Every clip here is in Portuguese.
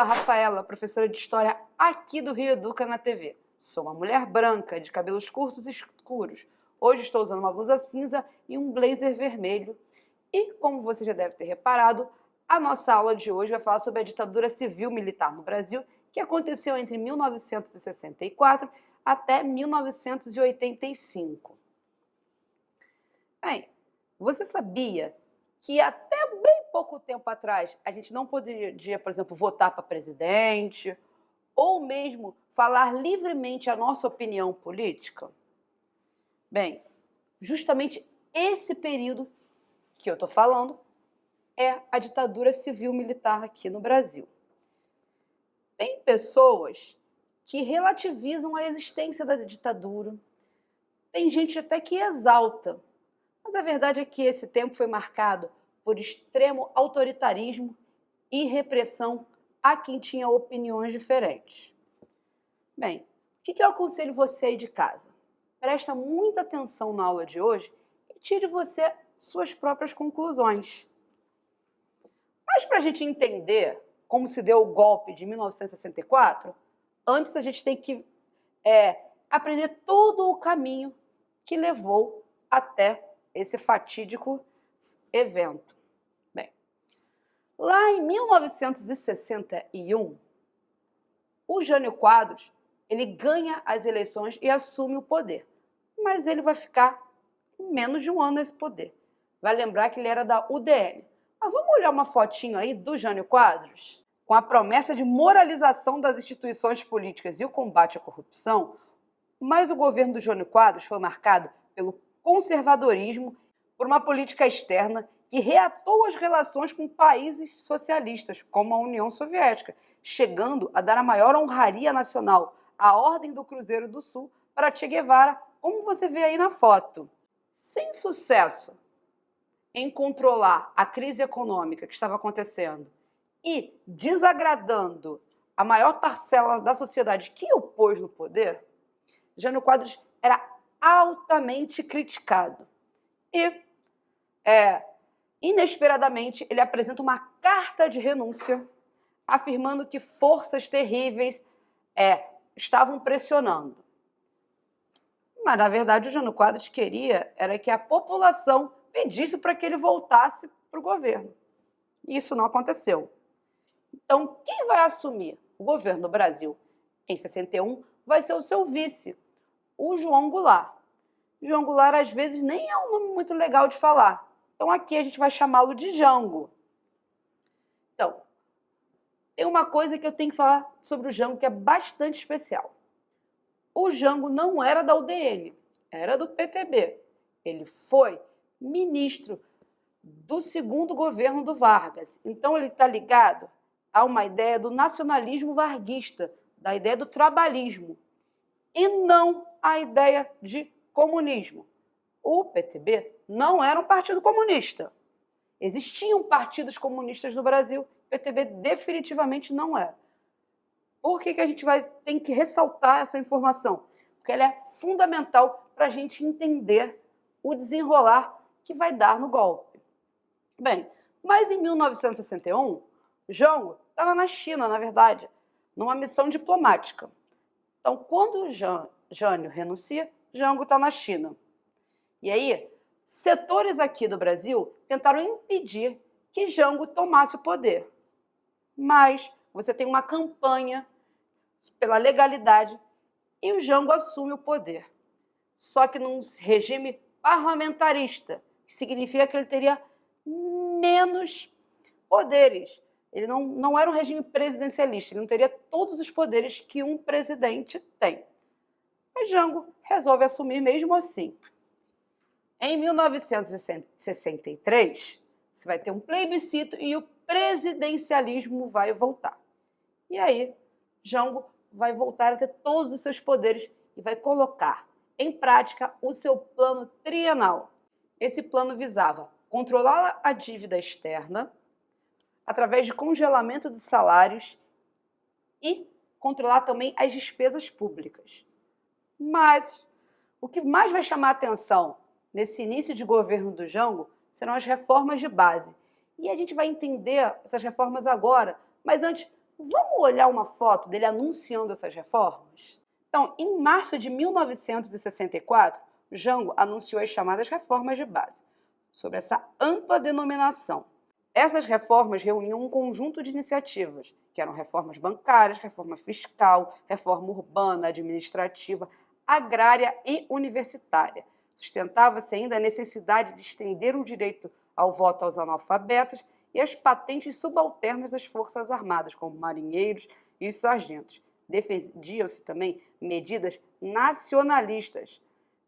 a Rafaela, professora de História aqui do Rio Educa na TV. Sou uma mulher branca, de cabelos curtos e escuros. Hoje estou usando uma blusa cinza e um blazer vermelho. E, como você já deve ter reparado, a nossa aula de hoje vai falar sobre a ditadura civil-militar no Brasil, que aconteceu entre 1964 até 1985. Bem, você sabia que até bem pouco tempo atrás a gente não podia, por exemplo, votar para presidente ou mesmo falar livremente a nossa opinião política? Bem, justamente esse período que eu estou falando é a ditadura civil-militar aqui no Brasil. Tem pessoas que relativizam a existência da ditadura, tem gente até que exalta, mas a verdade é que esse tempo foi marcado por extremo autoritarismo e repressão a quem tinha opiniões diferentes. Bem, o que eu aconselho você aí de casa? Presta muita atenção na aula de hoje e tire você suas próprias conclusões. Mas para a gente entender como se deu o golpe de 1964, antes a gente tem que aprender todo o caminho que levou até esse fatídico evento. Bem, lá em 1961, o Jânio Quadros ele ganha as eleições e assume o poder, mas ele vai ficar menos de um ano nesse poder. Vai lembrar que ele era da UDN. Mas vamos olhar uma fotinho aí do Jânio Quadros? Com a promessa de moralização das instituições políticas e o combate à corrupção, mas o governo do Jânio Quadros foi marcado pelo conservadorismo, por uma política externa que reatou as relações com países socialistas, como a União Soviética, chegando a dar a maior honraria nacional, a Ordem do Cruzeiro do Sul, para Che Guevara, como você vê aí na foto. Sem sucesso em controlar a crise econômica que estava acontecendo e desagradando a maior parcela da sociedade que o pôs no poder, Jânio Quadros era altamente criticado. E, inesperadamente, ele apresenta uma carta de renúncia, afirmando que forças terríveis estavam pressionando. Mas, na verdade, o Jânio Quadros queria era que a população pedisse para que ele voltasse para o governo. E isso não aconteceu. Então, quem vai assumir o governo do Brasil em 61 vai ser o seu vice, o João Goulart. João Goulart, às vezes, nem é um nome muito legal de falar. Então, aqui a gente vai chamá-lo de Jango. Então, tem uma coisa que eu tenho que falar sobre o Jango que é bastante especial. O Jango não era da UDN, era do PTB. Ele foi ministro do segundo governo do Vargas. Então, ele está ligado a uma ideia do nacionalismo varguista, da ideia do trabalhismo, e não a ideia de comunismo. O PTB não era um partido comunista. Existiam partidos comunistas no Brasil, o PTB definitivamente não era. Por que a gente tem que ressaltar essa informação? Porque ela é fundamental para a gente entender o desenrolar que vai dar no golpe. Bem, mas em 1961, Jango estava na China, na verdade, numa missão diplomática. Então, quando Jânio renuncia, Jango está na China. E aí, setores aqui do Brasil tentaram impedir que Jango tomasse o poder. Mas você tem uma campanha pela legalidade e o Jango assume o poder. Só que num regime parlamentarista, que significa que ele teria menos poderes. Ele não era um regime presidencialista, ele não teria todos os poderes que um presidente tem. Mas Jango resolve assumir mesmo assim. Em 1963, você vai ter um plebiscito e o presidencialismo vai voltar. E aí, Jango vai voltar a ter todos os seus poderes e vai colocar em prática o seu plano trienal. Esse plano visava controlar a dívida externa através de congelamento de salários e controlar também as despesas públicas. Mas o que mais vai chamar a atenção nesse início de governo do Jango serão as reformas de base. E a gente vai entender essas reformas agora, mas antes, Vamos olhar uma foto dele anunciando essas reformas? Então, em março de 1964, Jango anunciou as chamadas reformas de base, sob essa ampla denominação. Essas reformas reuniam um conjunto de iniciativas, que eram reformas bancárias, reforma fiscal, reforma urbana, administrativa, agrária e universitária. Sustentava-se ainda a necessidade de estender o direito ao voto aos analfabetos e as patentes subalternas das Forças Armadas, como marinheiros e os sargentos. Defendiam-se também medidas nacionalistas,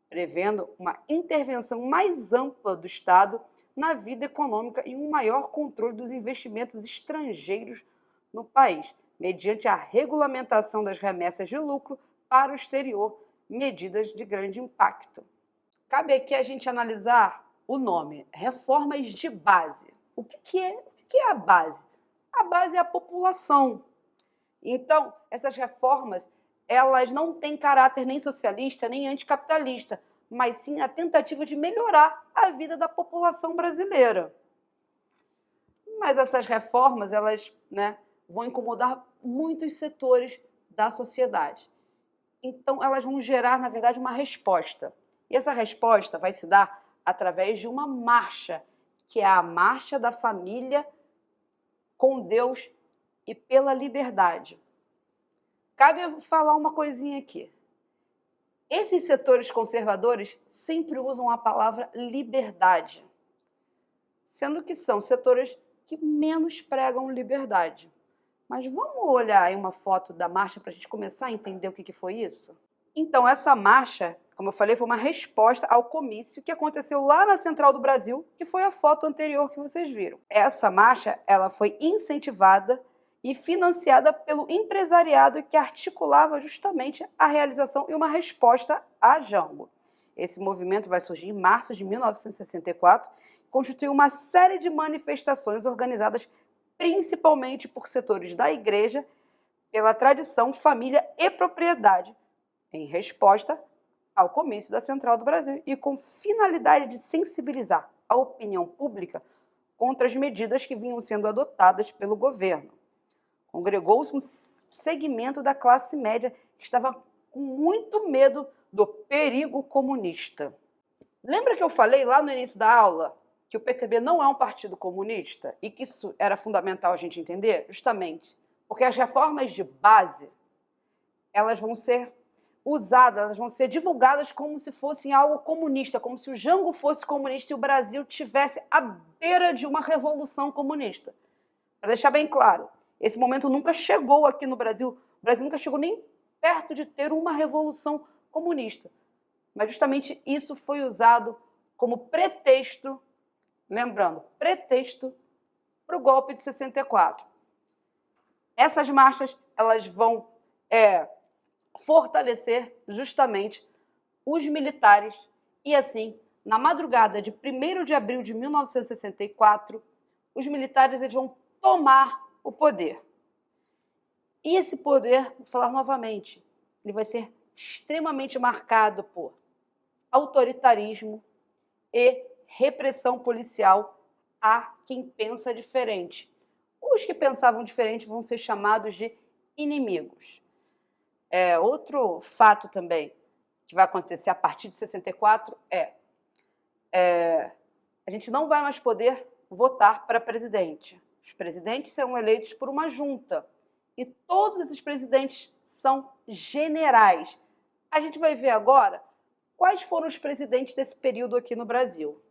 prevendo uma intervenção mais ampla do Estado na vida econômica e um maior controle dos investimentos estrangeiros no país, mediante a regulamentação das remessas de lucro para o exterior, medidas de grande impacto. Cabe aqui a gente analisar o nome, reformas de base. O que é a base? A base é a população. Então, essas reformas, elas não têm caráter nem socialista, nem anticapitalista, mas sim a tentativa de melhorar a vida da população brasileira. Mas essas reformas, elas, vão incomodar muitos setores da sociedade. Então, elas vão gerar, na verdade, uma resposta. E essa resposta vai se dar através de uma marcha, que é a Marcha da Família com Deus e pela Liberdade. Cabe eu falar uma coisinha aqui. Esses setores conservadores sempre usam a palavra liberdade, sendo que são setores que menos pregam liberdade. Mas vamos olhar aí uma foto da marcha para a gente começar a entender o que foi isso? Então, essa marcha, como eu falei, foi uma resposta ao comício que aconteceu lá na Central do Brasil, que foi a foto anterior que vocês viram. Essa marcha, ela foi incentivada e financiada pelo empresariado que articulava justamente a realização e uma resposta a Jango. Esse movimento vai surgir em março de 1964, constituiu uma série de manifestações organizadas principalmente por setores da igreja, pela tradição, família e propriedade, em resposta ao comício da Central do Brasil e com finalidade de sensibilizar a opinião pública contra as medidas que vinham sendo adotadas pelo governo. Congregou-se um segmento da classe média que estava com muito medo do perigo comunista. Lembra que eu falei lá no início da aula que o PTB não é um partido comunista e que isso era fundamental a gente entender? Justamente porque as reformas de base, elas vão ser usadas, elas vão ser divulgadas como se fossem algo comunista, como se o Jango fosse comunista e o Brasil tivesse à beira de uma revolução comunista. Para deixar bem claro, esse momento nunca chegou aqui no Brasil, o Brasil nunca chegou nem perto de ter uma revolução comunista. Mas justamente isso foi usado como pretexto, lembrando, pretexto para o golpe de 64. Essas marchas, elas vão fortalecer justamente os militares e assim, na madrugada de 1º de abril de 1964, os militares eles vão tomar o poder. E esse poder, vou falar novamente, ele vai ser extremamente marcado por autoritarismo e repressão policial a quem pensa diferente. Os que pensavam diferente vão ser chamados de inimigos. Outro fato também que vai acontecer a partir de 64 a gente não vai mais poder votar para presidente. Os presidentes serão eleitos por uma junta e todos esses presidentes são generais. A gente vai ver agora quais foram os presidentes desse período aqui no Brasil.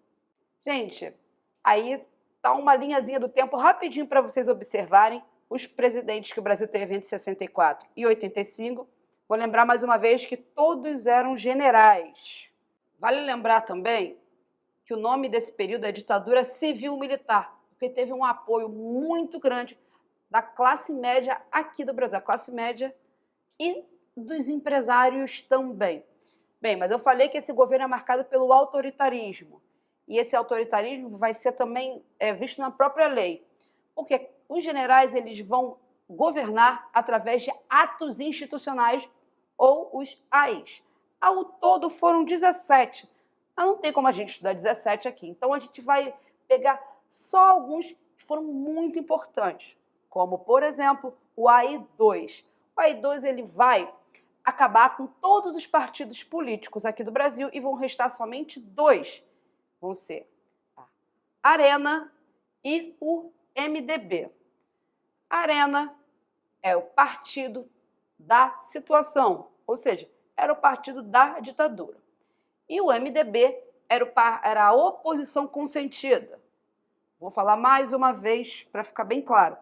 Gente, aí tá uma linhazinha do tempo rapidinho para vocês observarem os presidentes que o Brasil teve entre 64 e 85. Vou lembrar mais uma vez que todos eram generais. Vale lembrar também que o nome desse período é ditadura civil-militar, porque teve um apoio muito grande da classe média aqui do Brasil, a classe média e dos empresários também. Bem, mas eu falei que esse governo é marcado pelo autoritarismo. E esse autoritarismo vai ser também visto na própria lei. Porque os generais eles vão governar através de atos institucionais ou os AIs. Ao todo foram 17. Mas não tem como a gente estudar 17 aqui. Então a gente vai pegar só alguns que foram muito importantes, como, por exemplo, o AI-2. O AI-2 ele vai acabar com todos os partidos políticos aqui do Brasil e vão restar somente 2. Vão ser a Arena e o MDB. A Arena é o partido da situação, ou seja, era o partido da ditadura. E o MDB era a oposição consentida. Vou falar mais uma vez para ficar bem claro.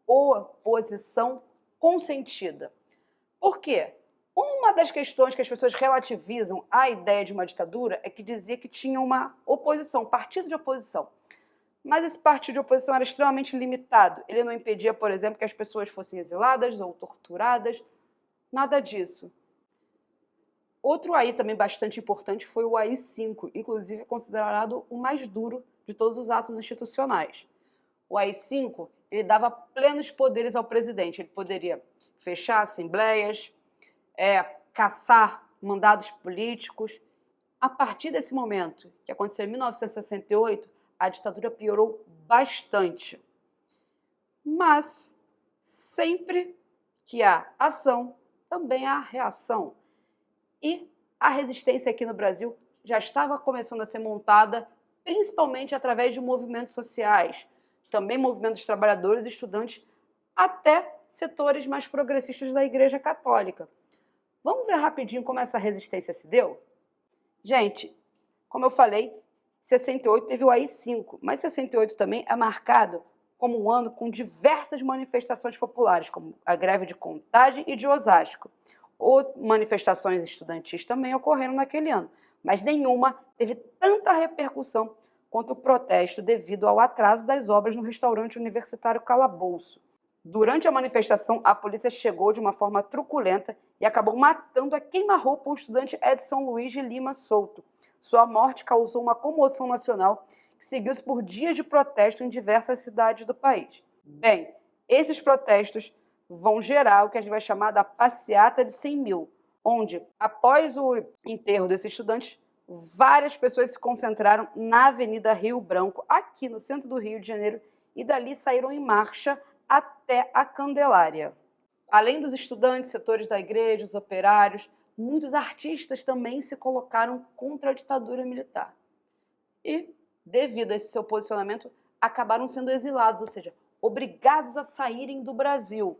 Oposição consentida. Por quê? Uma das questões que as pessoas relativizam à ideia de uma ditadura é que dizia que tinha uma oposição, um partido de oposição. Mas esse partido de oposição era extremamente limitado. Ele não impedia, por exemplo, que as pessoas fossem exiladas ou torturadas. Nada disso. Outro AI também bastante importante foi o AI-5, inclusive considerado o mais duro de todos os atos institucionais. O AI-5, ele dava plenos poderes ao presidente. Ele poderia fechar assembleias, caçar mandados políticos. A partir desse momento, que aconteceu em 1968, a ditadura piorou bastante. Mas, sempre que há ação, também há reação. E a resistência aqui no Brasil já estava começando a ser montada, principalmente através de movimentos sociais, também movimentos trabalhadores e estudantes, até setores mais progressistas da Igreja Católica. Vamos ver rapidinho como essa resistência se deu? Gente, como eu falei, 68 teve o AI-5, mas 68 também é marcado como um ano com diversas manifestações populares, como a greve de Contagem e de Osasco. Ou manifestações estudantis também ocorreram naquele ano, mas nenhuma teve tanta repercussão quanto o protesto devido ao atraso das obras no restaurante universitário Calabouço. Durante a manifestação, a polícia chegou de uma forma truculenta e acabou matando a queima-roupa o estudante Edson Luiz de Lima Souto. Sua morte causou uma comoção nacional que seguiu-se por dias de protesto em diversas cidades do país. Bem, esses protestos vão gerar o que a gente vai chamar da passeata de 100 mil, onde, após o enterro desse estudante, várias pessoas se concentraram na Avenida Rio Branco, aqui no centro do Rio de Janeiro, e dali saíram em marcha até a Candelária. Além dos estudantes, setores da igreja, os operários, muitos artistas também se colocaram contra a ditadura militar. E, devido a esse seu posicionamento, acabaram sendo exilados, ou seja, obrigados a saírem do Brasil.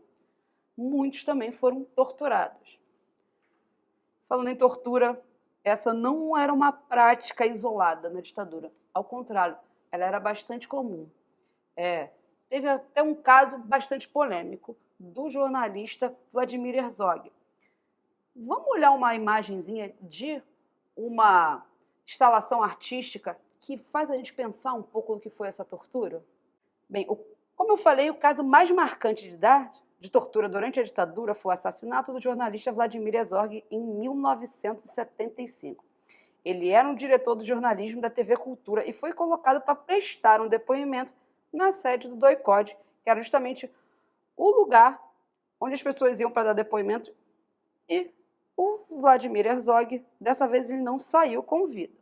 Muitos também foram torturados. Falando em tortura, essa não era uma prática isolada na ditadura. Ao contrário, ela era bastante comum. Teve até um caso bastante polêmico do jornalista Vladimir Herzog. Vamos olhar uma imagenzinha de uma instalação artística que faz a gente pensar um pouco no que foi essa tortura? Bem, como eu falei, o caso mais marcante de tortura durante a ditadura foi o assassinato do jornalista Vladimir Herzog em 1975. Ele era um diretor do jornalismo da TV Cultura e foi colocado para prestar um depoimento na sede do DOI-CODE, que era justamente o lugar onde as pessoas iam para dar depoimento, e o Vladimir Herzog, dessa vez, ele não saiu com vida.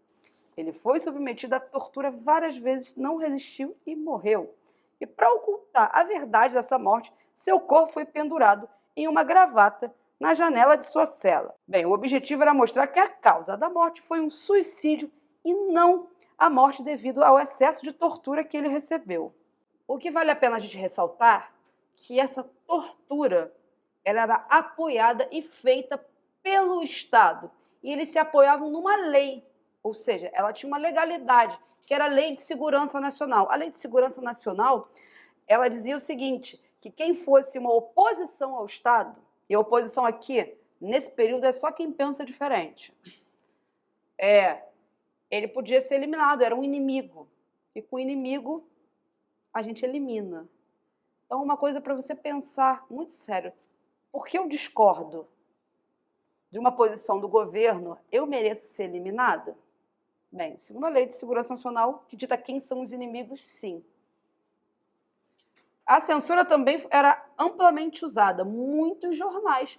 Ele foi submetido à tortura várias vezes, não resistiu e morreu. E para ocultar a verdade dessa morte, seu corpo foi pendurado em uma gravata na janela de sua cela. Bem, o objetivo era mostrar que a causa da morte foi um suicídio e não a morte devido ao excesso de tortura que ele recebeu. O que vale a pena a gente ressaltar que essa tortura ela era apoiada e feita pelo Estado. E eles se apoiavam numa lei, ou seja, ela tinha uma legalidade, que era a Lei de Segurança Nacional. A Lei de Segurança Nacional, ela dizia o seguinte, que quem fosse uma oposição ao Estado, e a oposição aqui, nesse período, é só quem pensa diferente, ele podia ser eliminado, era um inimigo. E com o inimigo, a gente elimina. Então, uma coisa para você pensar muito sério. Por que eu discordo de uma posição do governo, eu mereço ser eliminada? Bem, segundo a Lei de Segurança Nacional, que dita quem são os inimigos, sim. A censura também era amplamente usada. Muitos jornais,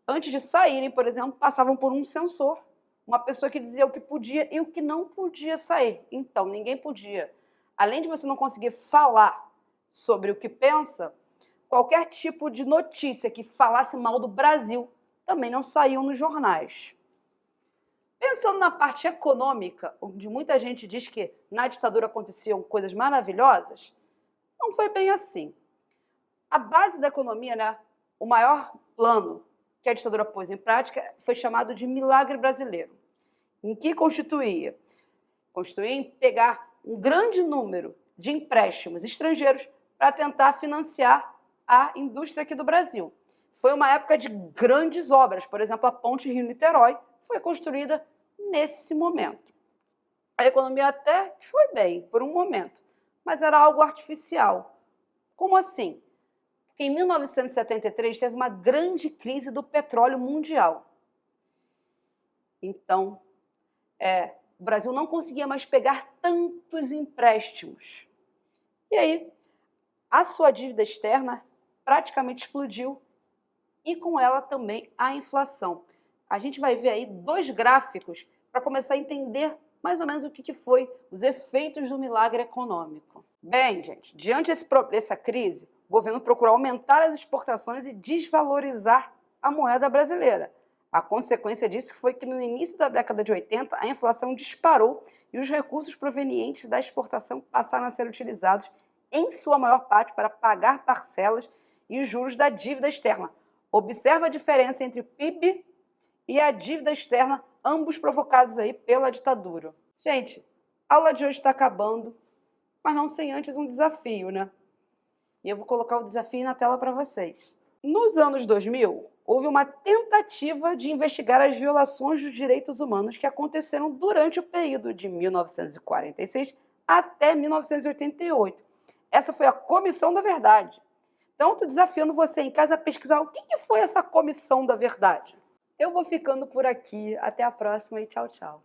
antes de saírem, por exemplo, passavam por um censor, uma pessoa que dizia o que podia e o que não podia sair. Então, ninguém podia. Além de você não conseguir falar sobre o que pensa, qualquer tipo de notícia que falasse mal do Brasil também não saiu nos jornais. Pensando na parte econômica, onde muita gente diz que na ditadura aconteciam coisas maravilhosas, não foi bem assim. A base da economia, né, o maior plano que a ditadura pôs em prática foi chamado de Milagre Brasileiro, em que consistia em pegar um grande número de empréstimos estrangeiros para tentar financiar a indústria aqui do Brasil. Foi uma época de grandes obras, por exemplo, a Ponte Rio-Niterói foi construída nesse momento. A economia até foi bem por um momento, mas era algo artificial. Como assim? Porque em 1973 teve uma grande crise do petróleo mundial. Então, o Brasil não conseguia mais pegar tantos empréstimos. E aí, a sua dívida externa praticamente explodiu e com ela também a inflação. A gente vai ver aí 2 gráficos para começar a entender mais ou menos o que foi os efeitos do milagre econômico. Bem, gente, diante dessa crise, o governo procurou aumentar as exportações e desvalorizar a moeda brasileira. A consequência disso foi que no início da década de 80, a inflação disparou e os recursos provenientes da exportação passaram a ser utilizados, em sua maior parte, para pagar parcelas e os juros da dívida externa. Observa a diferença entre o PIB e a dívida externa, ambos provocados aí pela ditadura. Gente, a aula de hoje está acabando, mas não sem antes um desafio, né? E eu vou colocar o desafio na tela para vocês. Nos anos 2000, houve uma tentativa de investigar as violações dos direitos humanos que aconteceram durante o período de 1946 até 1988. Essa foi a Comissão da Verdade. Então, estou desafiando você em casa a pesquisar o que foi essa Comissão da Verdade. Eu vou ficando por aqui. Até a próxima e tchau, tchau.